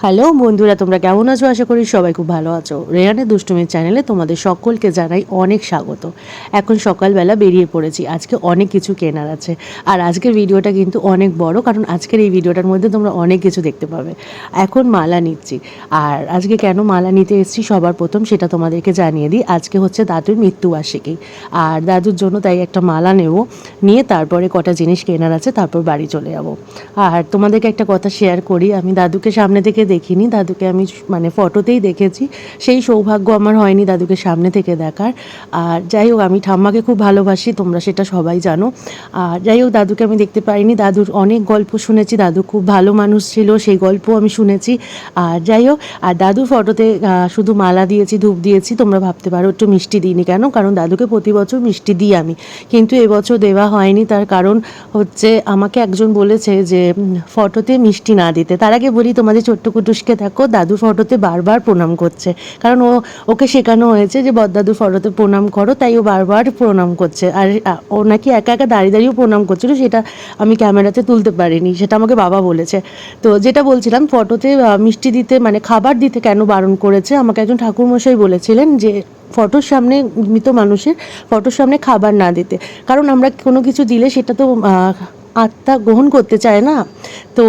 Hello বন্ধুরা, তোমরা কেমন আছো? আশা করি সবাই খুব ভালো আছো। রেহানের দুষ্টুমির চ্যানেলে তোমাদের সকলকে জানাই অনেক স্বাগত। এখন সকালবেলা বেরিয়ে পড়েছি, আজকে অনেক কিছু কেনার আছে। আর আজকের ভিডিওটা কিন্তু অনেক বড়, কারণ আজকের এই ভিডিওটার মধ্যে তোমরা অনেক কিছু দেখতে পাবে। এখন মালা নিচ্ছি, আর আজকে কেন মালা নিতে এসেছি সবার প্রথম সেটা তোমাদেরকে জানিয়ে দিই। আজকে হচ্ছে দাদুর মৃত্যুবার্ষিকী, আর দাদুর জন্য তাই একটা মালা নেব, নিয়ে তারপরে কটা জিনিস কেনার আছে, তারপর বাড়ি চলে যাব। আর তোমাদেরকে একটা কথা শেয়ার করি, আমি দাদুকে সামনে থেকে দেখিনি, দাদুকে আমি মানে ফটোতেই দেখেছি। সেই সৌভাগ্য আমার হয়নি দাদুকে সামনে থেকে দেখার। আর যাই হোক, আমি ঠাম্মাকে খুব ভালোবাসি, তোমরা সেটা সবাই জানো। আর যাই হোক, দাদুকে আমি দেখতে পাইনি। দাদুর অনেক গল্প শুনেছি, দাদু খুব ভালো মানুষ ছিল, সেই গল্প আমি শুনেছি। আর যাই হোক, আর দাদুর ফটোতে শুধু মালা দিয়েছি, ধূপ দিয়েছি। তোমরা ভাবতে পারো একটু মিষ্টি দিইনি কেন, কারণ দাদুকে প্রতি বছর মিষ্টি দিই আমি, কিন্তু এবছর দেওয়া হয়নি। তার কারণ হচ্ছে আমাকে একজন বলেছে যে ফটোতে মিষ্টি না দিতে। তার আগে বলি, তোমাদের ছোট্ট কুটুসকে দেখো, দাদু ফটোতে বারবার প্রণাম করছে, কারণ ওকে শেখানো হয়েছে যে বড়দাদুর ফটোতে প্রণাম করো, তাই ও বারবার প্রণাম করছে। আর ও নাকি একা একা দাঁড়িয়ে দাঁড়িয়েও প্রণাম করছিল, সেটা আমি ক্যামেরাতে তুলতে পারিনি, সেটা আমাকে বাবা বলেছে। তো যেটা বলছিলাম, ফটোতে মিষ্টি দিতে মানে খাবার দিতে কেন বারণ করেছে, আমাকে একজন ঠাকুরমশাই বলেছিলেন যে ফটোর সামনে, মৃত মানুষের ফটোর সামনে খাবার না দিতে। কারণ আমরা কোনো কিছু দিলে সেটা তো আত্মা গ্রহণ করতে চায় না। তো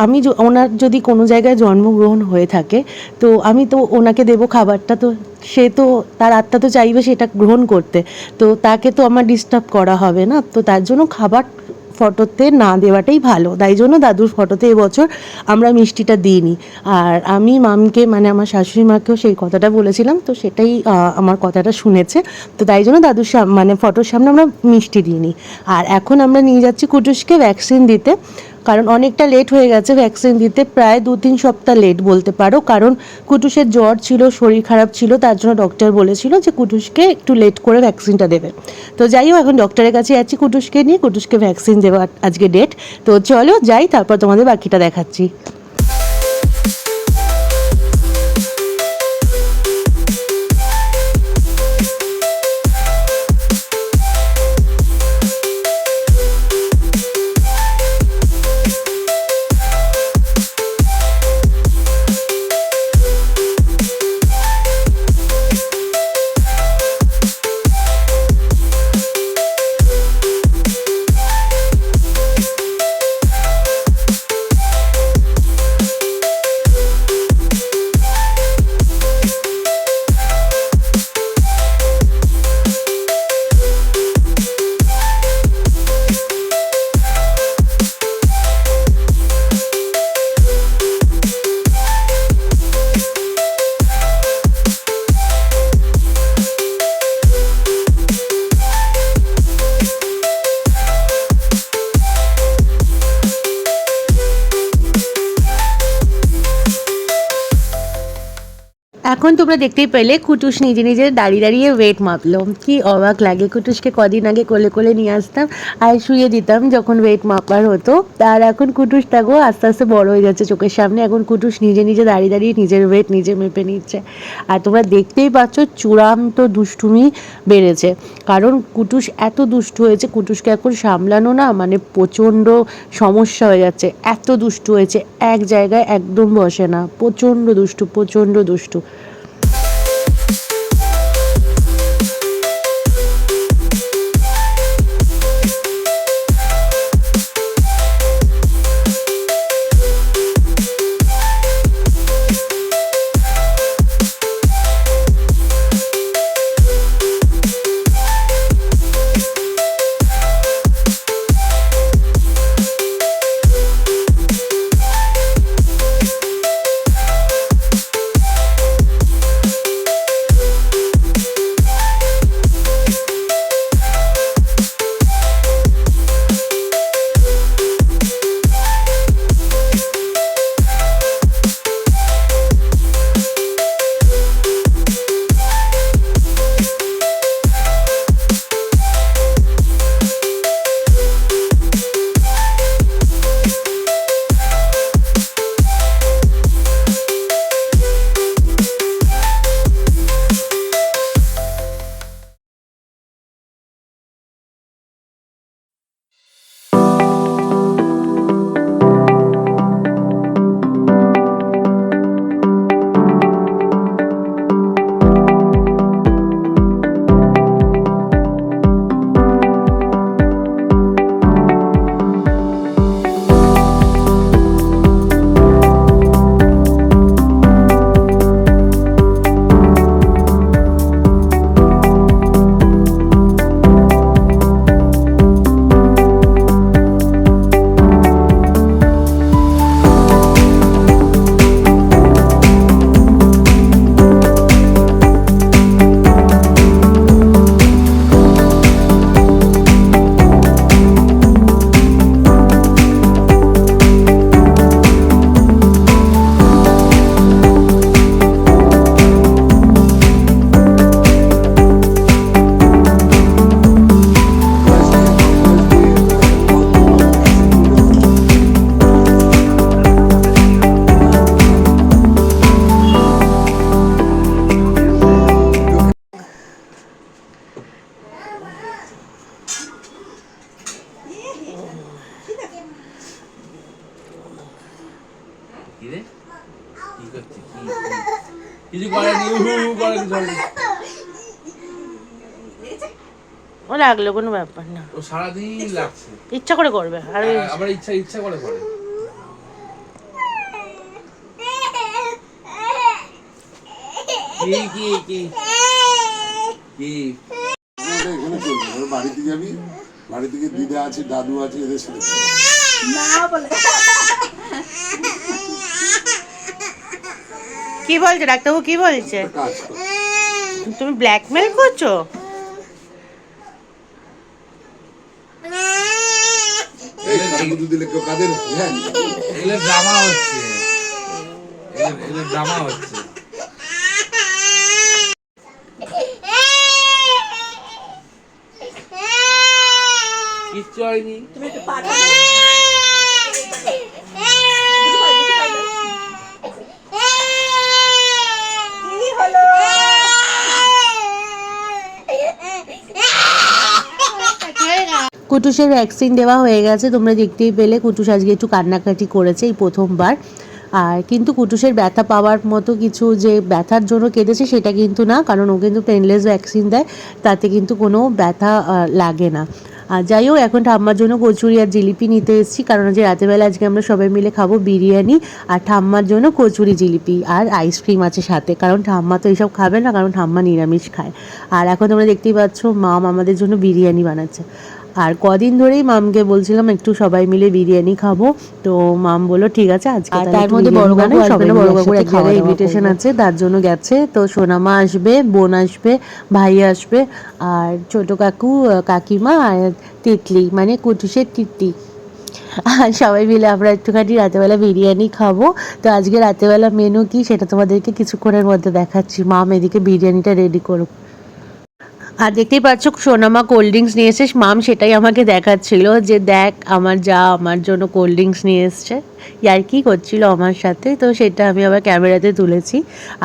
আমি ওনার যদি কোনো জায়গায় জন্মগ্রহণ হয়ে থাকে, তো আমি তো ওনাকে দেবো খাবারটা, তো সে তো তার আত্মা তো চাইবে সেটা গ্রহণ করতে, তো তাকে তো আমার ডিস্টার্ব করা হবে না। তো তার জন্য খাবার ফটোতে না দেওয়াটাই ভালো। তাই জন্য দাদুর ফটোতে এবছর আমরা মিষ্টিটা দিইনি। আর আমি মামকে মানে আমার শাশুড়ি মাকেও সেই কথাটা বলেছিলাম, তো সেটাই আমার কথাটা শুনেছে। তো তাই জন্য দাদুর মানে ফটোর সামনে আমরা মিষ্টি দিইনি। আর এখন আমরা নিয়ে যাচ্ছি কুটুসকে ভ্যাকসিন দিতে, কারণ অনেকটা লেট হয়ে গেছে ভ্যাকসিন দিতে, প্রায় 2-3 সপ্তাহ লেট বলতে পারো। কারণ কুটুসের জ্বর ছিল, শরীর খারাপ ছিল, তার জন্য ডক্টর বলেছিল যে কুটুসকে একটু লেট করে ভ্যাকসিনটা দেবে। তো যাই হোক, এখন ডক্টরের কাছে যাচ্ছি কুটুসকে নিয়ে, কুটুসকে ভ্যাকসিন দেওয়ার আজকে ডেট। তো চলো যাই, তারপর তোমাদের বাকিটা দেখাচ্ছি। এখন তোমরা দেখতেই পেলে কুটুস নিজে নিজে দাঁড়িয়ে দাঁড়িয়ে ওয়েট মাপলো। কি অবাক লাগে, কুটুসকে কদিন আগে কোলে কোলে নিয়ে আসতাম আর শুয়ে দিতাম যখন ওয়েট মাপার হতো। আর এখন কুটুস থাকো আস্তে আস্তে বড় হয়ে যাচ্ছে চোখের সামনে, এখন কুটুস নিজে নিজে দাঁড়িয়ে দাঁড়িয়ে নিজের ওয়েট নিজে মেপে নিচ্ছে। আর তোমরা দেখতেই পাচ্ছ চূড়ান্ত দুষ্টুমি বেড়েছে, কারণ কুটুস এত দুষ্টু হয়েছে, কুটুসকে এখন সামলানো না মানে প্রচণ্ড সমস্যা হয়ে যাচ্ছে। এত দুষ্টু হয়েছে, এক জায়গায় একদম বসে না, প্রচণ্ড দুষ্টু, প্রচণ্ড দুষ্টু। কি রে কি করছিস কিছু করেনি করে ও লাগলো, কোনো ব্যাপার না, ও সারাদিন লাগছে, ইচ্ছা করে করবে আর আবার ইচ্ছা করে করে কি কি কি কি এখানে চলবে, ওর বাড়িতে যাবি, বাড়ি থেকে দিদা আছে, দাদু আছে, এদের সাথে কি বলছে ডাক্তারবাবু, কি বলছে? কাজ কর। তুমি ব্ল্যাকমেল করছো? এই কাকুদু দিলে কেউ কাঁদে না? হ্যাঁ, এগুলো ড্রামা হচ্ছে, এগুলো ড্রামা হচ্ছে। কিচ্ছু হয়নি। তুমি একটু কুটুসের ভ্যাকসিন দেওয়া হয়ে গেছে, তোমরা দেখতেই পেলে। কুটুস আজকে একটু কান্নাকাটি করেছে এই প্রথমবার। আর কিন্তু কুটুসের ব্যথা পাওয়ার মতো কিছু যে ব্যথার জন্য কেঁদেছে সেটা কিন্তু না, কারণ ও কিন্তু পেনলেস ভ্যাকসিন দেয়, তাতে কিন্তু কোনো ব্যথা লাগে না। আর যাই হোক, এখন ঠাম্মার জন্য কচুরি আর জিলিপি নিতে এসেছি, কারণ যে রাতেরবেলা আজকে আমরা সবাই মিলে খাবো বিরিয়ানি, আর ঠাম্মার জন্য কচুরি জিলিপি আর আইসক্রিম আছে সাথে, কারণ ঠাম্মা তো এইসব খাবে না, কারণ ঠাম্মা নিরামিষ খায়। আর এখন তোমরা দেখতেই পাচ্ছ মাম আমাদের জন্য বিরিয়ানি বানাচ্ছে। আর কদিন ধরেই মামকে বলছিলাম একটু সবাই মিলে বিরিয়ানি খাবো, তো মাম বললো ঠিক আছে আজকে। তার মধ্যে বড় কাকু আসবে না, বড় কাকুর এক জায়গায় ইনভিটেশন আছে, তার জন্য গেছে। তো সোনামা আসবে, বোন আসবে, ভাই আসবে, আর ছোট কাকু, কাকিমা আর তিতলি মানে কুটুসের তিতলি, আর সবাই মিলে আমরা একটুখানি রাতেবেলা বিরিয়ানি খাবো। তো আজকে রাতেবেলা মেনু কি সেটা তোমাদেরকে কিছুক্ষণের মধ্যে দেখাচ্ছি। মাম এদিকে বিরিয়ানিটা রেডি করুক। আর দেখতেই পাচ্ছ সোনামা কোল্ড ড্রিঙ্কস নিয়ে এসে, মাম সেটাই আমাকে দেখাচ্ছিল যে দেখ আমার যা আমার জন্য কোল্ড ড্রিঙ্কস নিয়ে এসছে, আর কি করছিল আমার সাথে, তো সেটা আমি আবার ক্যামেরাতে তুলেছি।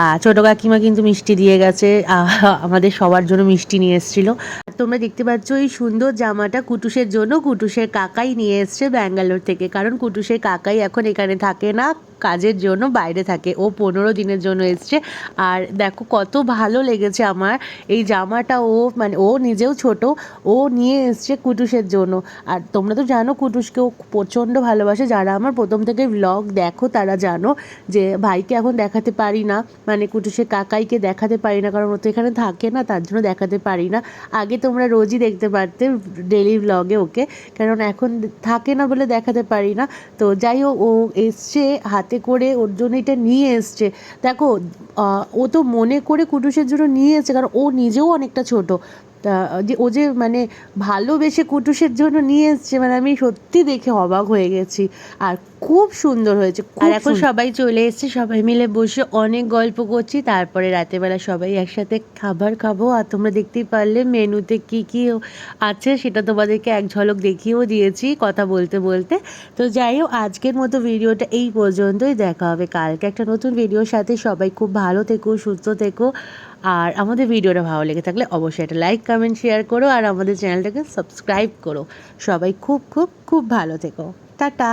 আর ছোটো কাকিমা কিন্তু মিষ্টি দিয়ে গেছে, আমাদের সবার জন্য মিষ্টি নিয়ে এসেছিলো। তোমরা দেখতে পাচ্ছ এই সুন্দর জামাটা কুটুসের জন্য কুটুসের কাকাই নিয়ে এসছে ব্যাঙ্গালোর থেকে, কারণ কুটুসের কাকাই এখন এখানে থাকে না, কাজের জন্য বাইরে থাকে। ও 15 দিনের জন্য এসছে। আর দেখো কত ভালো লেগেছে আমার এই জামাটা, মানে ও নিজেও ছোট, ও নিয়ে এসছে কুটুসের জন্য। আর তোমরা তো জানো কুটুসকে ও প্রচণ্ড ভালোবাসে, যারা আমার প্রথম থেকে ব্লগ দেখো তারা জানো যে ভাইকে এখন দেখাতে পারি না, মানে কুটুসের কাকাইকে দেখাতে পারি না, কারণ ও তো এখানে থাকে না, তার জন্য দেখাতে পারি না। আগে তোমরা রোজই দেখতে পারতে ডেলি ব্লগে ওকে, কারণ এখন থাকে না বলে দেখাতে পারি না। তো যাই হোক, ও এসছে হাতে করে, ওর জন্য এটা নিয়ে এসছে। দেখো ও তো মনে করে কুটুসের জন্য নিয়ে এসছে, কারণ ও নিজেও অনেকটা ছোট, তা যে ও যে মানে ভালোবেসে কুটুসের জন্য নিয়ে এসছে, মানে আমি সত্যি দেখে অবাক হয়ে গেছি। আর খুব সুন্দর হয়েছে। আর এখন সবাই চলে এসছে, সবাই মিলে বসে অনেক গল্প করছি, তারপরে রাতেরবেলা সবাই একসাথে খাবার খাবো। আর তোমরা দেখতেই পারলে মেনুতে কি কি আছে সেটা তোমাদেরকে এক ঝলক দেখিয়েও দিয়েছি কথা বলতে বলতে। তো যাই হোক, আজকের মতো ভিডিওটা এই পর্যন্তই, দেখা হবে কালকে একটা নতুন ভিডিওর সাথে। সবাই খুব ভালো থেকো, সুস্থ থেকো, আর আমাদের ভিডিওটা ভালো লেগে থাকলে অবশ্যই একটা লাইক কমেন্ট শেয়ার করো, আর আমাদের চ্যানেলটাকে সাবস্ক্রাইব করো। সবাই খুব খুব খুব ভালো থেকো, টাটা।